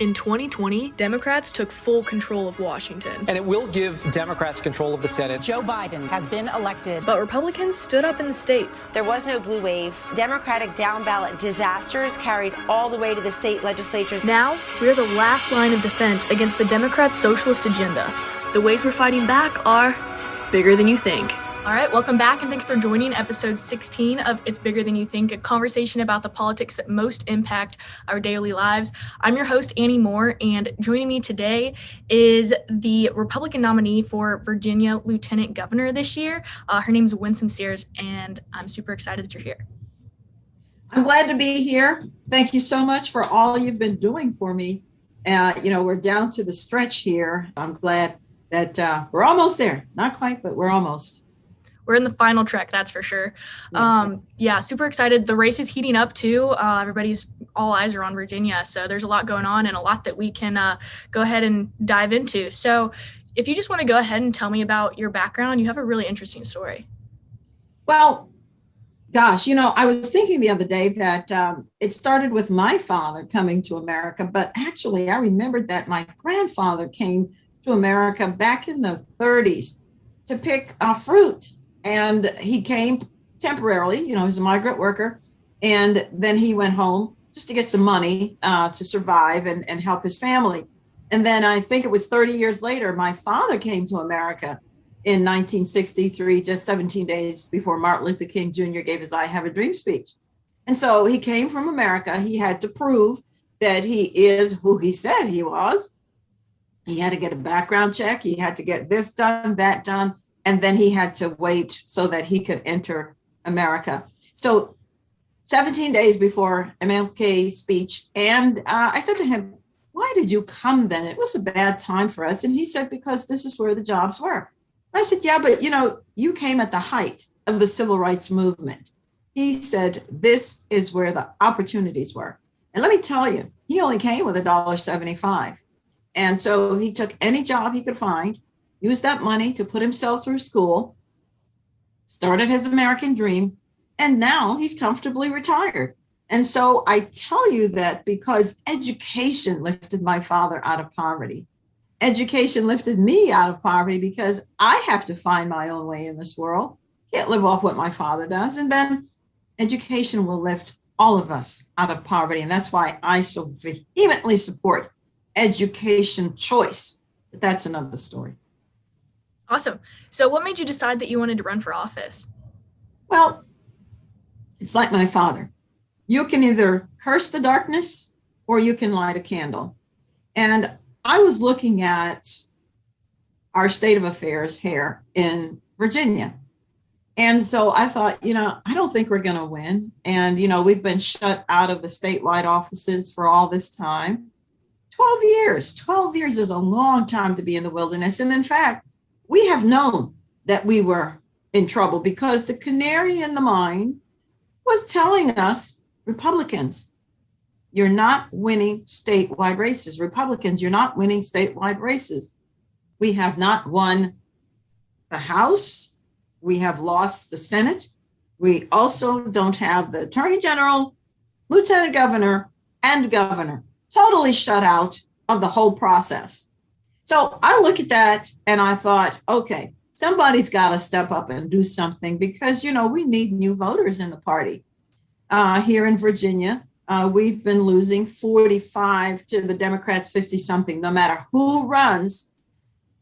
In 2020, Democrats took full control of Washington. And it will give Democrats control of the Senate. Joe Biden has been elected. But Republicans stood up in the states. There was no blue wave. Democratic down-ballot disasters carried all the way to the state legislatures. Now, we're the last line of defense against the Democrats' socialist agenda. The ways we're fighting back are bigger than you think. All right, welcome back, and thanks for joining episode 16 of It's Bigger Than You Think, a conversation about the politics that most impact our daily lives. I'm your host, Annie Moore, and joining me today is the Republican nominee for Virginia Lieutenant Governor this year. Her name's Winsome Sears, and I'm super excited that you're here. I'm glad to be here. Thank you so much for all you've been doing for me. We're down to the stretch here. I'm glad that we're almost there. Not quite, but we're almost. We're in the final trek, that's for sure. Super excited. The race is heating up too. All eyes are on Virginia. So there's a lot going on and a lot that we can go ahead and dive into. So if you just want to go ahead and tell me about your background, you have a really interesting story. Well, gosh, I was thinking the other day that it started with my father coming to America, but actually I remembered that my grandfather came to America back in the 30s to pick fruit. And he came temporarily, he was a migrant worker. And then he went home just to get some money to survive and help his family. And then I think it was 30 years later, my father came to America in 1963, just 17 days before Martin Luther King Jr. gave his I Have a Dream speech. And so he came from America. He had to prove that he is who he said he was. He had to get a background check. He had to get this done, that done. And then he had to wait so that he could enter America. So 17 days before MLK's speech. And I said to him, why did you come then? It was a bad time for us. And he said, because this is where the jobs were. I said, yeah, but you came at the height of the civil rights movement. He said, this is where the opportunities were. And let me tell you, he only came with $1.75. And so he took any job he could find, used that money to put himself through school, started his American dream, and now he's comfortably retired. And so I tell you that because education lifted my father out of poverty. Education lifted me out of poverty because I have to find my own way in this world. Can't live off what my father does. And then education will lift all of us out of poverty. And that's why I so vehemently support education choice. But that's another story. Awesome. So what made you decide that you wanted to run for office? Well, it's like my father. You can either curse the darkness or you can light a candle. And I was looking at our state of affairs here in Virginia. And so I thought, I don't think we're going to win. And, we've been shut out of the statewide offices for all this time. 12 years. 12 years is a long time to be in the wilderness. And in fact, we have known that we were in trouble because the canary in the mine was telling us, Republicans, you're not winning statewide races. Republicans, you're not winning statewide races. We have not won the House. We have lost the Senate. We also don't have the Attorney General, Lieutenant Governor, and Governor. Totally shut out of the whole process. So I look at that and I thought, okay, somebody's got to step up and do something because, we need new voters in the party. Here in Virginia, we've been losing 45 to the Democrats, 50 something. No matter who runs,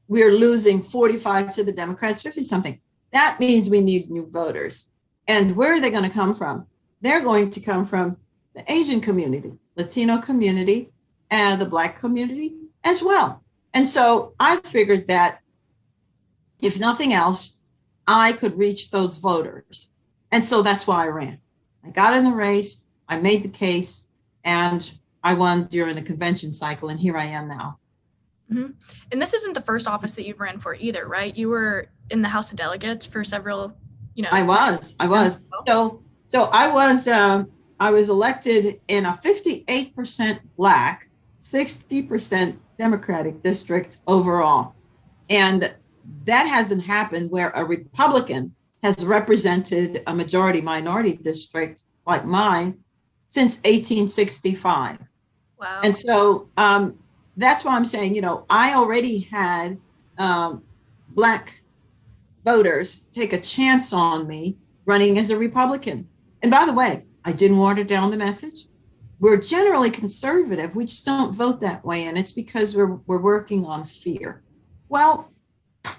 we're losing 45 to the Democrats, 50 something. That means we need new voters. And where are they going to come from? They're going to come from the Asian community, Latino community, and the Black community as well. And so I figured that if nothing else, I could reach those voters. And so that's why I ran. I got in the race, I made the case, and I won during the convention cycle. And here I am now. Mm-hmm. And this isn't the first office that you've ran for either, right? You were in the House of Delegates for several, I was. So I was elected in a 58% Black, 60% Democratic district overall. And that hasn't happened where a Republican has represented a majority minority district like mine since 1865. Wow. And so that's why I'm saying, I already had Black voters take a chance on me running as a Republican. And by the way, I didn't water down the message. We're generally conservative. We just don't vote that way. And it's because we're working on fear. Well,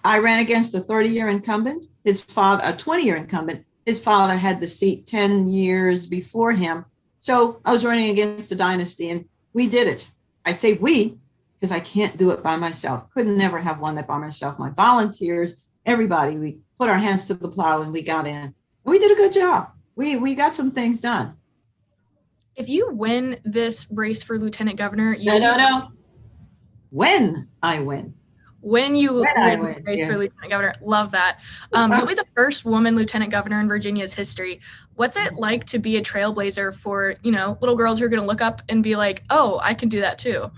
I ran against a 30-year incumbent, his father, a 20-year incumbent. His father had the seat 10 years before him. So I was running against a dynasty, and we did it. I say we, because I can't do it by myself. Couldn't never have won that by myself. My volunteers, everybody, we put our hands to the plow and we got in. And we did a good job. We got some things done. If you win this race for lieutenant governor, No. When I win. When you When I win, race yes. for lieutenant governor, love that. You'll be the first woman lieutenant governor in Virginia's history. What's it like to be a trailblazer for, little girls who are going to look up and be like, oh, I can do that too?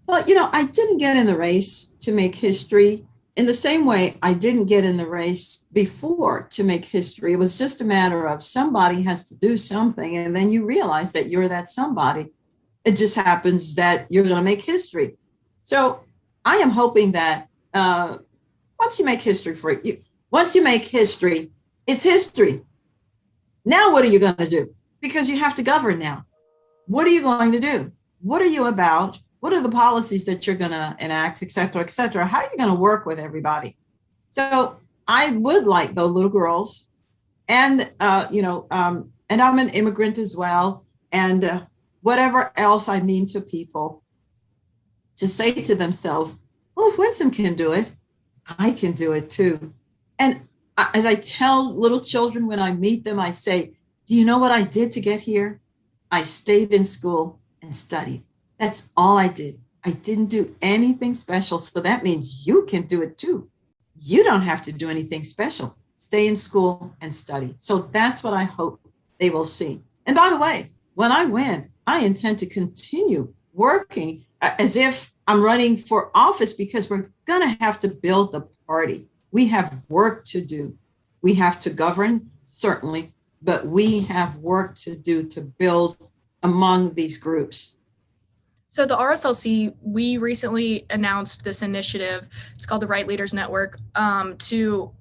Well, I didn't get in the race to make history in the same way I didn't get in the race before to make history. It was just a matter of somebody has to do something, and then you realize that you're that somebody. It just happens that you're going to make history. So I am hoping that once you make history once you make history, it's history. Now, what are you going to do? Because you have to govern now. What are you going to do? What are you about? What are the policies that you're going to enact, et cetera, et cetera? How are you going to work with everybody? So I would like the little girls, and and I'm an immigrant as well, and whatever else I mean to people, to say to themselves, well, if Winsome can do it, I can do it too. And as I tell little children when I meet them, I say, do you know what I did to get here? I stayed in school and studied. That's all I did. I didn't do anything special. So that means you can do it too. You don't have to do anything special. Stay in school and study. So that's what I hope they will see. And by the way, when I win, I intend to continue working as if I'm running for office, because we're going to have to build the party. We have work to do. We have to govern, certainly, but we have work to do to build among these groups. So the RSLC, we recently announced this initiative. It's called the Right Leaders Network, to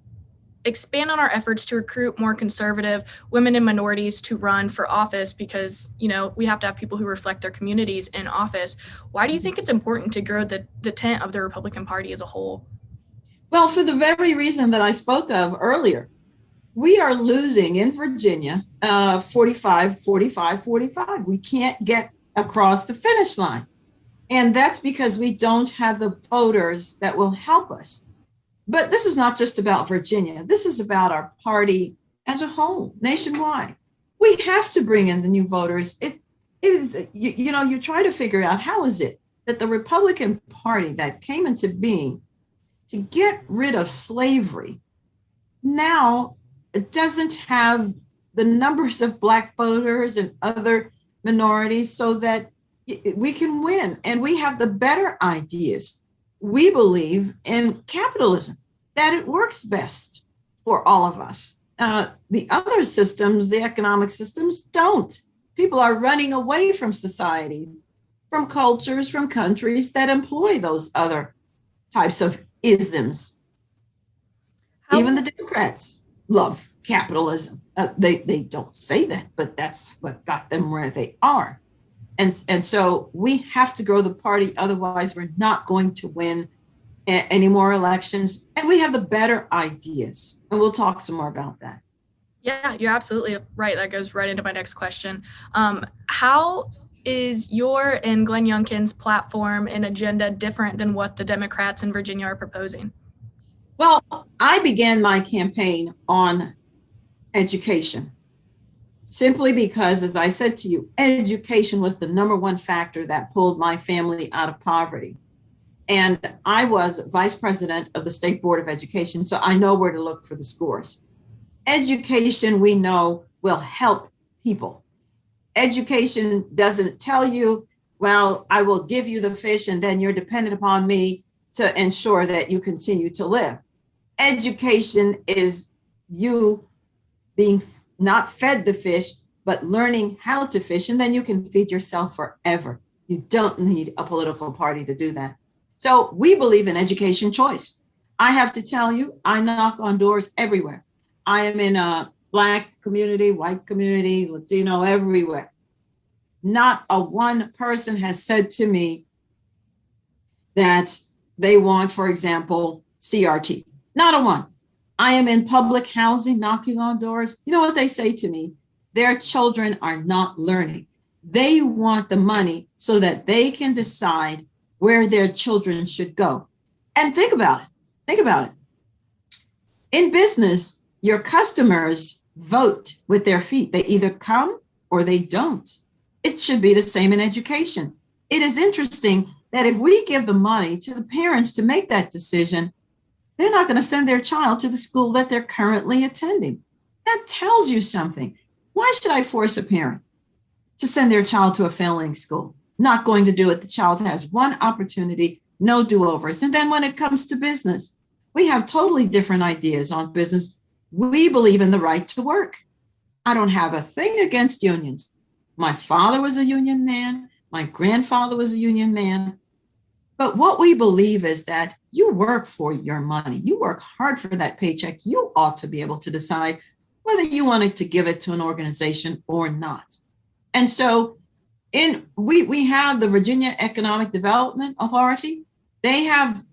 expand on our efforts to recruit more conservative women and minorities to run for office, because, we have to have people who reflect their communities in office. Why do you think it's important to grow the tent of the Republican Party as a whole? Well, for the very reason that I spoke of earlier. We are losing in Virginia 45. We can't get across the finish line. And that's because we don't have the voters that will help us. But this is not just about Virginia. This is about our party as a whole, nationwide. We have to bring in the new voters. It is, you try to figure out, how is it that the Republican Party that came into being to get rid of slavery now it doesn't have the numbers of Black voters and other minorities so that we can win. And we have the better ideas. We believe in capitalism, that it works best for all of us. The other systems, the economic systems, don't. People are running away from societies, from cultures, from countries that employ those other types of isms. Even the Democrats love capitalism. They don't say that, but that's what got them where they are. And so we have to grow the party. Otherwise, we're not going to win any more elections. And we have the better ideas. And we'll talk some more about that. Yeah, you're absolutely right. That goes right into my next question. How is your and Glenn Youngkin's platform and agenda different than what the Democrats in Virginia are proposing? Well, I began my campaign on education simply because, as I said to you, education was the number one factor that pulled my family out of poverty. And I was vice president of the State Board of Education, so I know where to look for the scores. Education, we know, will help people. Education doesn't tell you, well, I will give you the fish and then you're dependent upon me to ensure that you continue to live. Education is you being not fed the fish, but learning how to fish, and then you can feed yourself forever. You don't need a political party to do that. So we believe in education choice. I have to tell you, I knock on doors everywhere. I am in a Black community, white community, Latino, everywhere. Not a one person has said to me that they want, for example, CRT. Not a one. I am in public housing, knocking on doors. You know what they say to me? Their children are not learning. They want the money so that they can decide where their children should go. And think about it. Think about it. In business, your customers vote with their feet. They either come or they don't. It should be the same in education. It is interesting that if we give the money to the parents to make that decision, they're not going to send their child to the school that they're currently attending. That tells you something. Why should I force a parent to send their child to a failing school? Not going to do it. The child has one opportunity, no do-overs. And then when it comes to business, we have totally different ideas on business. We believe in the right to work. I don't have a thing against unions. My father was a union man. My grandfather was a union man. But what we believe is that you work for your money. You work hard for that paycheck. You ought to be able to decide whether you wanted to give it to an organization or not. And so we have the Virginia Economic Development Authority. They have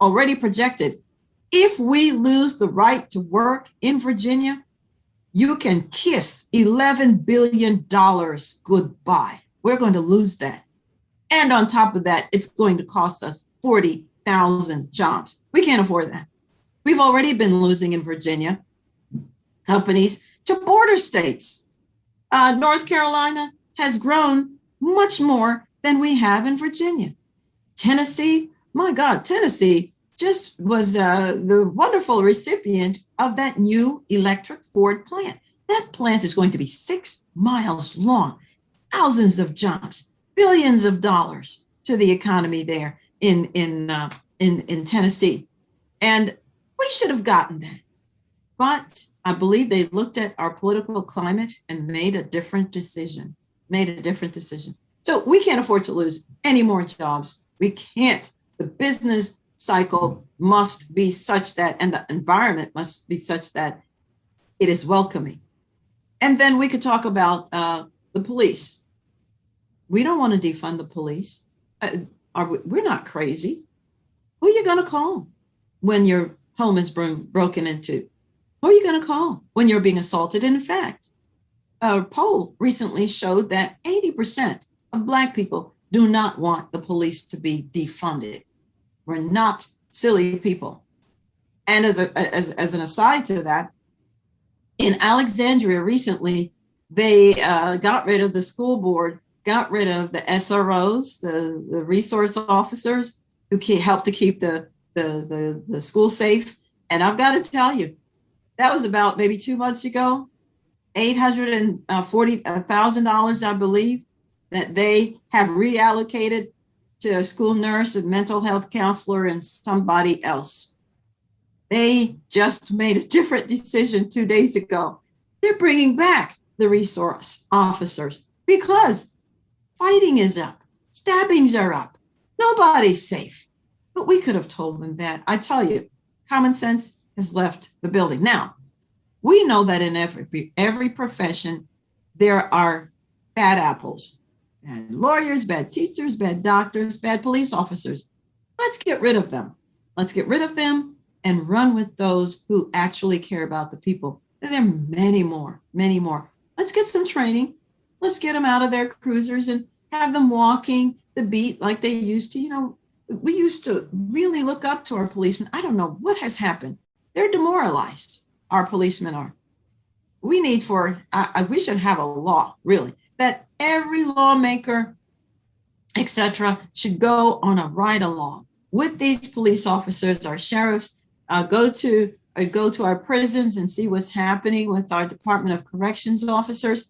already projected, if we lose the right to work in Virginia, you can kiss $11 billion goodbye. We're going to lose that. And on top of that, it's going to cost us 40,000 jobs. We can't afford that. We've already been losing in Virginia companies to border states. North Carolina has grown much more than we have in Virginia. Tennessee, my God, Tennessee just was the wonderful recipient of that new electric Ford plant. That plant is going to be 6 miles long, thousands of jobs, billions of dollars to the economy there in Tennessee. And we should have gotten that. But I believe they looked at our political climate and made a different decision. So we can't afford to lose any more jobs. We can't. The business cycle must be such that, and the environment must be such that it is welcoming. And then we could talk about the police. We don't want to defund the police. We're not crazy. Who are you going to call when your home is broken into? Who are you going to call when you're being assaulted? And in fact, a poll recently showed that 80% of Black people do not want the police to be defunded. We're not silly people. And as an aside to that, in Alexandria recently, they got rid of the school board, got rid of the SROs, the resource officers who help to keep the school safe. And I've got to tell you, that was about maybe 2 months ago, $840,000, I believe, that they have reallocated to a school nurse, a mental health counselor, and somebody else. They just made a different decision 2 days ago. They're bringing back the resource officers because fighting is up, stabbings are up, nobody's safe. But we could have told them that. I tell you, common sense has left the building. Now, we know that in every profession, there are bad apples, bad lawyers, bad teachers, bad doctors, bad police officers. Let's get rid of them. Let's get rid of them and run with those who actually care about the people. And there are many more, many more. Let's get some training. Let's get them out of their cruisers and have them walking the beat like they used to. You know, we used to really look up to our policemen. I don't know what has happened. They're demoralized. Our policemen are. We need we should have a law, really, that every lawmaker, etc., should go on a ride along with these police officers, our sheriffs, go to our prisons and see what's happening with our Department of Corrections officers.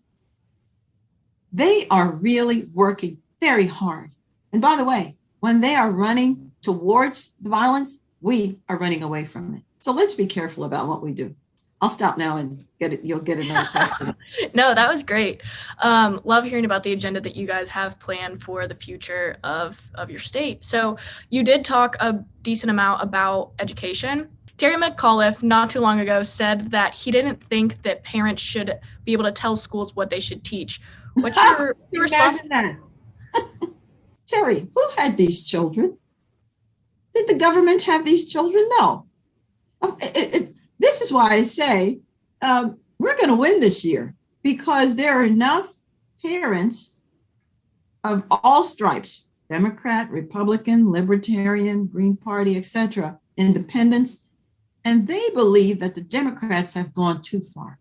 They are really working very hard. And by the way, when they are running towards the violence, we are running away from it. So let's be careful about what we do. I'll stop now and get it. You'll get another question. No, that was great. Love hearing about the agenda that you guys have planned for the future of your state. So you did talk a decent amount about education. Terry McAuliffe not too long ago said that he didn't think that parents should be able to tell schools what they should teach. What's your response? Imagine that. Terry, who had these children? Did the government have these children? No. This is why I say we're going to win this year, because there are enough parents of all stripes, Democrat, Republican, Libertarian, Green Party, etc., independents, and they believe that the Democrats have gone too far.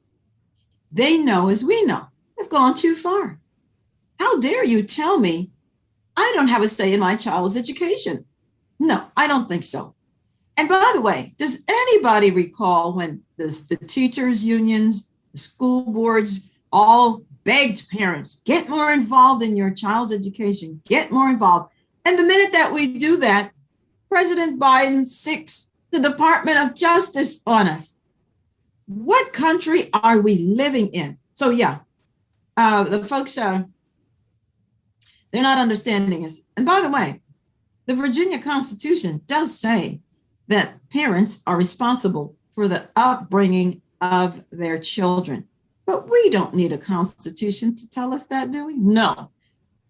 They know, as we know, they've gone too far. How dare you tell me I don't have a say in my child's education? No, I don't think so. And by the way, does anybody recall when the teachers' unions, the school boards all begged parents, get more involved in your child's education, get more involved? And the minute that we do that, President Biden sicks the Department of Justice on us. What country are we living in? So yeah, the folks, they're not understanding us. And by the way, the Virginia Constitution does say that parents are responsible for the upbringing of their children. But we don't need a constitution to tell us that, do we? No.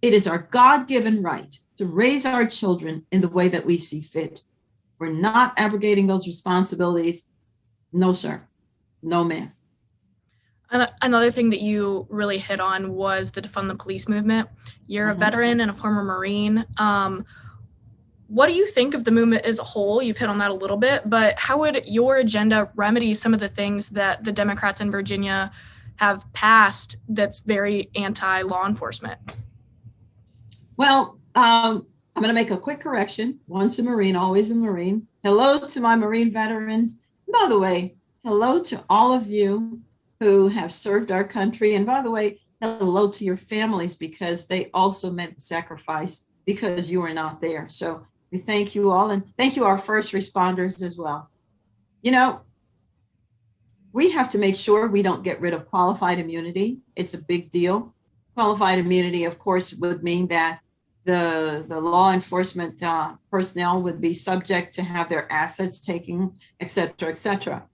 It is our God-given right to raise our children in the way that we see fit. We're not abrogating those responsibilities. No, sir. No, ma'am. Another thing that you really hit on was the defund the police movement. You're a veteran and a former Marine. What do you think of the movement as a whole? You've hit on that a little bit, but how would your agenda remedy some of the things that the Democrats in Virginia have passed that's very anti-law enforcement? Well, I'm going to make a quick correction. Once a Marine, always a Marine. Hello to my Marine veterans. By the way, hello to all of you who have served our country. And by the way, hello to your families, because they also meant sacrifice because you were not there. So we thank you all, and thank you our first responders as well. You know, we have to make sure we don't get rid of qualified immunity. It's a big deal. Qualified immunity, of course, would mean that the law enforcement personnel would be subject to have their assets taken, et cetera, et cetera.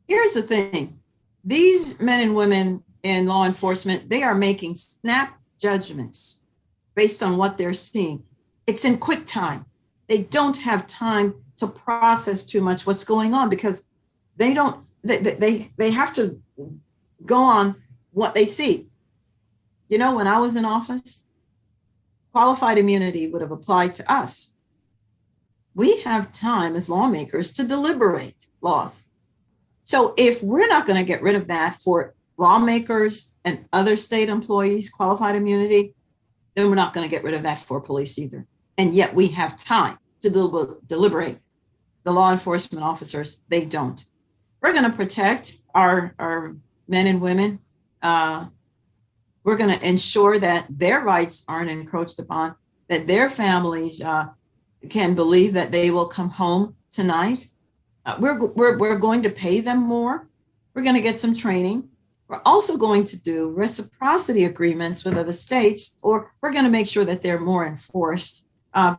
Here's the thing. These men and women in law enforcement, they are making snap judgments based on what they're seeing. It's in quick time. They don't have time to process too much what's going on, because they have to go on what they see. You know, when I was in office, qualified immunity would have applied to us. We have time as lawmakers to deliberate laws. So if we're not going to get rid of that for lawmakers and other state employees, qualified immunity, then we're not going to get rid of that for police either. And yet we have time to deliberate. The law enforcement officers, they don't. We're going to protect our men and women. We're going to ensure that their rights aren't encroached upon, that their families can believe that they will come home tonight. We're going to pay them more. We're going to get some training. We're also going to do reciprocity agreements with other states, or we're going to make sure that they're more enforced,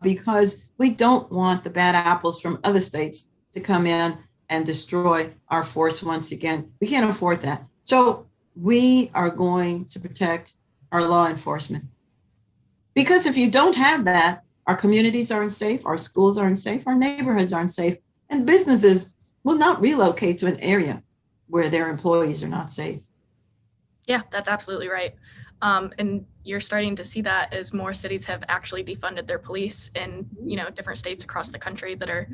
because we don't want the bad apples from other states to come in and destroy our force once again. We can't afford that. So we are going to protect our law enforcement. Because if you don't have that, our communities aren't safe, our schools aren't safe, our neighborhoods aren't safe, and businesses will not relocate to an area where their employees are not safe. Yeah, that's absolutely right. And you're starting to see that as more cities have actually defunded their police in, different states across the country that are,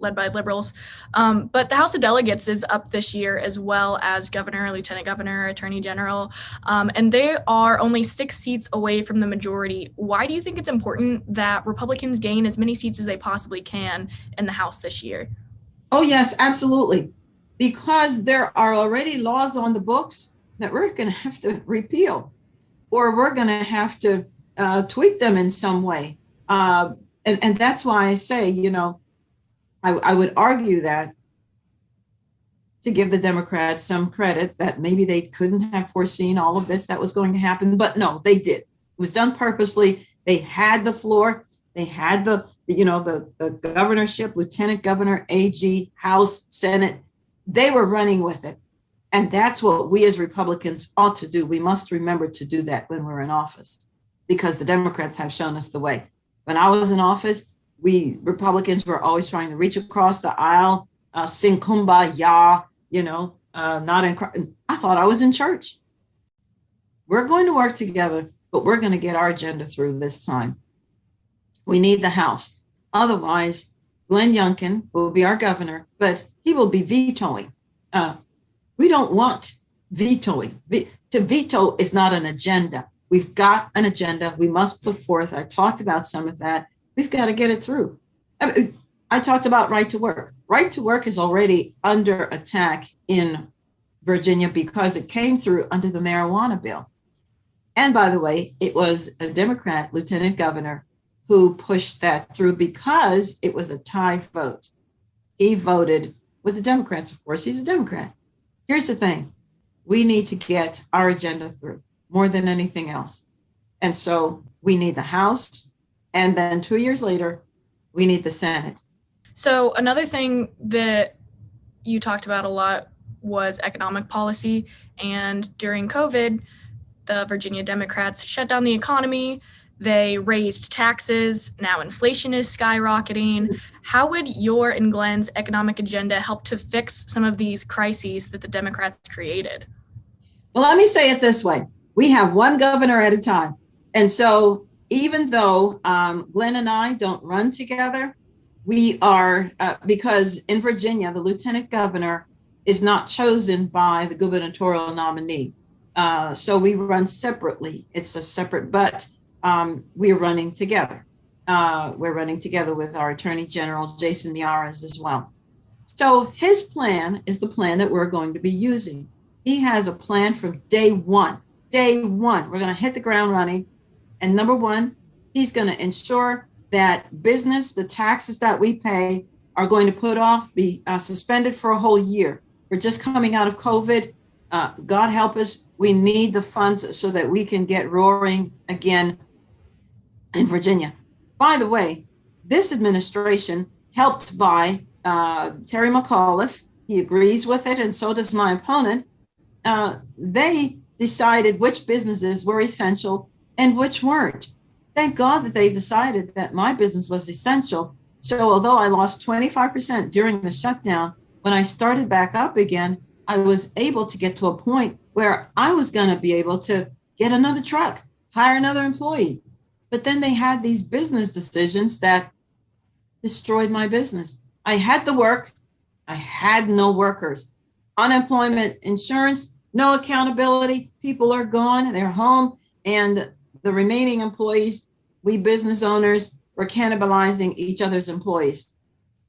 led by liberals. But the House of Delegates is up this year, as well as governor, lieutenant governor, attorney general. And they are only 6 seats away from the majority. Why do you think it's important that Republicans gain as many seats as they possibly can in the House this year? Oh, yes, absolutely. Because there are already laws on the books that we're going to have to repeal, or we're going to have to tweak them in some way. And that's why I say, I would argue that to give the Democrats some credit that maybe they couldn't have foreseen all of this that was going to happen. But no, they did. It was done purposely. They had the floor. They had the governorship, lieutenant governor, AG, House, Senate. They were running with it. And that's what we as Republicans ought to do. We must remember to do that when we're in office, because the Democrats have shown us the way. When I was in office, we Republicans were always trying to reach across the aisle, sing kumbaya, not in. I thought I was in church. We're going to work together, but we're going to get our agenda through this time. We need the House. Otherwise, Glenn Youngkin will be our governor, but he will be vetoing. We don't want vetoing. To veto is not an agenda. We've got an agenda we must put forth. I talked about some of that. We've got to get it through. I talked about right to work. Right to work is already under attack in Virginia because it came through under the marijuana bill. And by the way, it was a Democrat lieutenant governor who pushed that through because it was a tie vote. He voted with the Democrats, of course. He's a Democrat. Here's the thing. We need to get our agenda through more than anything else. And so we need the House. And then 2 years later, we need the Senate. So another thing that you talked about a lot was economic policy. And during COVID, the Virginia Democrats shut down the economy. They raised taxes. Now inflation is skyrocketing. How would your and Glenn's economic agenda help to fix some of these crises that the Democrats created? Well, let me say it this way. We have one governor at a time. And so even though Glenn and I don't run together, we are, because in Virginia, the lieutenant governor is not chosen by the gubernatorial nominee. So we run separately. It's a separate, but we're running together. We're running together with our Attorney General, Jason Miyares, as well. So his plan is the plan that we're going to be using. He has a plan from day one. Day one, we're going to hit the ground running. And number one, he's going to ensure that business, the taxes that we pay are going to be suspended for a whole year. We're just coming out of COVID. God help us. We need the funds so that we can get roaring again in Virginia. By the way, this administration, helped by Terry McAuliffe, he agrees with it, and so does my opponent. They decided which businesses were essential and which weren't. Thank God that they decided that my business was essential. So although I lost 25% during the shutdown, when I started back up again, I was able to get to a point where I was going to be able to get another truck, hire another employee. But then they had these business decisions that destroyed my business. I had the work. I had no workers. Unemployment insurance, no accountability. People are gone. They're home. And the remaining employees, we business owners, were cannibalizing each other's employees.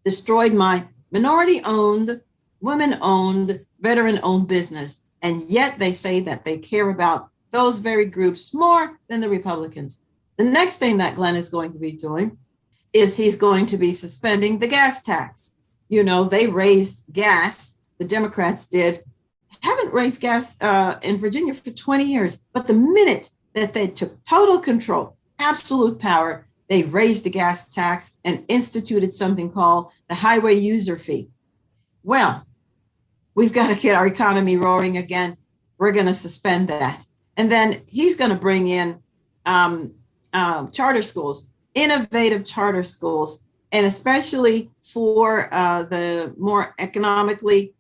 Destroyed my minority-owned, women-owned, veteran-owned business. And yet they say that they care about those very groups more than the Republicans. The next thing that Glenn is going to be doing is he's going to be suspending the gas tax. You know, they raised gas, the Democrats did, haven't raised gas in Virginia for 20 years. But the minute that they took total control, absolute power, they raised the gas tax and instituted something called the highway user fee. Well, we've got to get our economy roaring again. We're going to suspend that. And then he's going to bring in charter schools, innovative charter schools, and especially for the more economically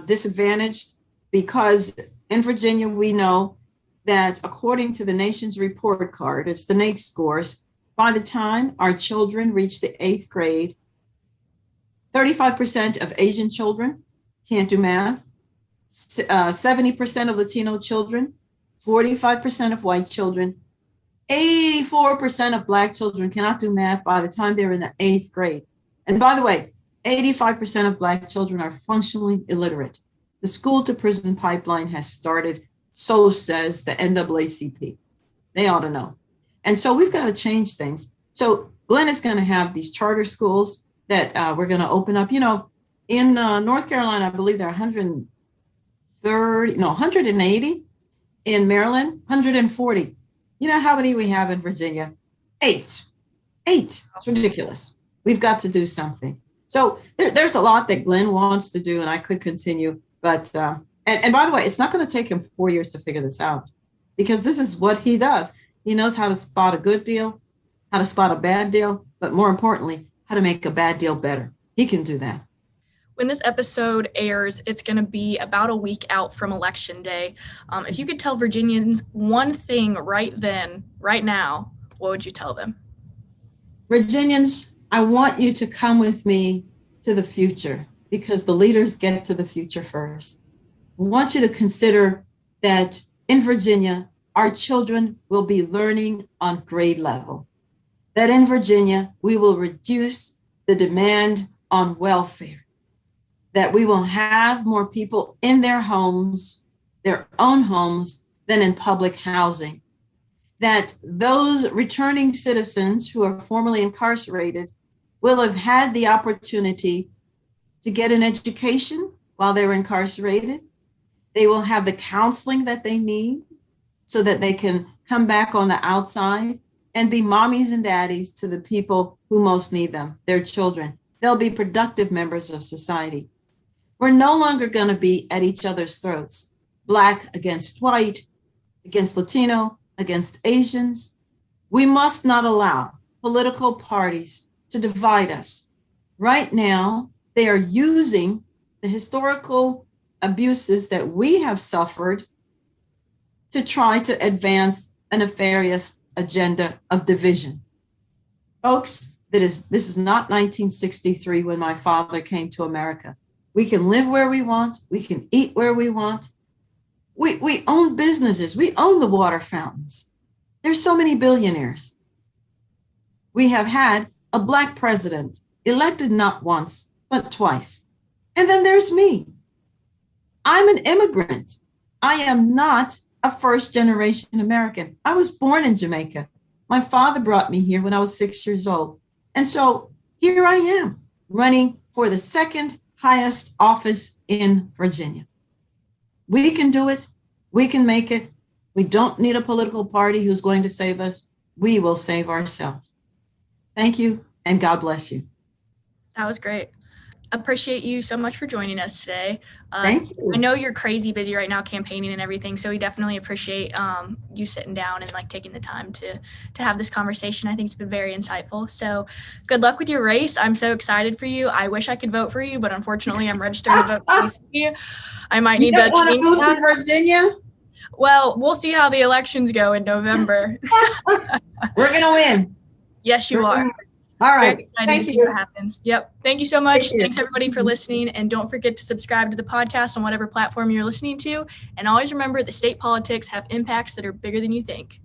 disadvantaged, because in Virginia, we know that according to the nation's report card, it's the NAEP scores, by the time our children reach the 8th grade, 35% of Asian children can't do math, 70% of Latino children, 45% of white children, 84% of Black children cannot do math by the time they're in the 8th grade. And by the way, 85% of Black children are functionally illiterate. The school to prison pipeline has started, so says the NAACP. They ought to know. And so we've got to change things. So Glenn is going to have these charter schools that we're going to open up. You know, In North Carolina, I believe there are 180. In Maryland, 140. You know how many we have in Virginia? 8. It's ridiculous. We've got to do something. So there's a lot that Glenn wants to do, and I could continue. But, and by the way, it's not going to take him 4 years to figure this out, because this is what he does. He knows how to spot a good deal, how to spot a bad deal, but more importantly, how to make a bad deal better. He can do that. When this episode airs, it's going to be about a week out from Election Day. If you could tell Virginians one thing right now, what would you tell them? Virginians, I want you to come with me to the future, because the leaders get to the future first. I want you to consider that in Virginia, our children will be learning on grade level. That in Virginia, we will reduce the demand on welfare. That we will have more people in their homes, their own homes, than in public housing. That those returning citizens who are formerly incarcerated will have had the opportunity to get an education while they're incarcerated. They will have the counseling that they need so that they can come back on the outside and be mommies and daddies to the people who most need them, their children. They'll be productive members of society. We're no longer going to be at each other's throats, Black against white, against Latino, against Asians. We must not allow political parties to divide us. Right now, they are using the historical abuses that we have suffered to try to advance a nefarious agenda of division. Folks, this is not 1963 when my father came to America. We can live where we want. We can eat where we want. We own businesses. We own the water fountains. There's so many billionaires. We have had a Black president elected not once, but twice. And then there's me. I'm an immigrant. I am not a first-generation American. I was born in Jamaica. My father brought me here when I was 6 years old. And so here I am running for the second highest office in Virginia. We can do it. We can make it. We don't need a political party who's going to save us. We will save ourselves. Thank you, and God bless you. That was great. Appreciate you so much for joining us today. Thank you. I know you're crazy busy right now campaigning and everything, so we definitely appreciate you sitting down and taking the time to have this conversation. I think it's been very insightful. So good luck with your race. I'm so excited for you. I wish I could vote for you, but unfortunately I'm registered to vote for DC. I might need that. You don't want to move to Virginia? Well, we'll see how the elections go in November. We're going to win. Yes, you are. All right. Thank you. What happens. Yep. Thank you so much. Thanks everybody for listening. And don't forget to subscribe to the podcast on whatever platform you're listening to. And always remember that state politics have impacts that are bigger than you think.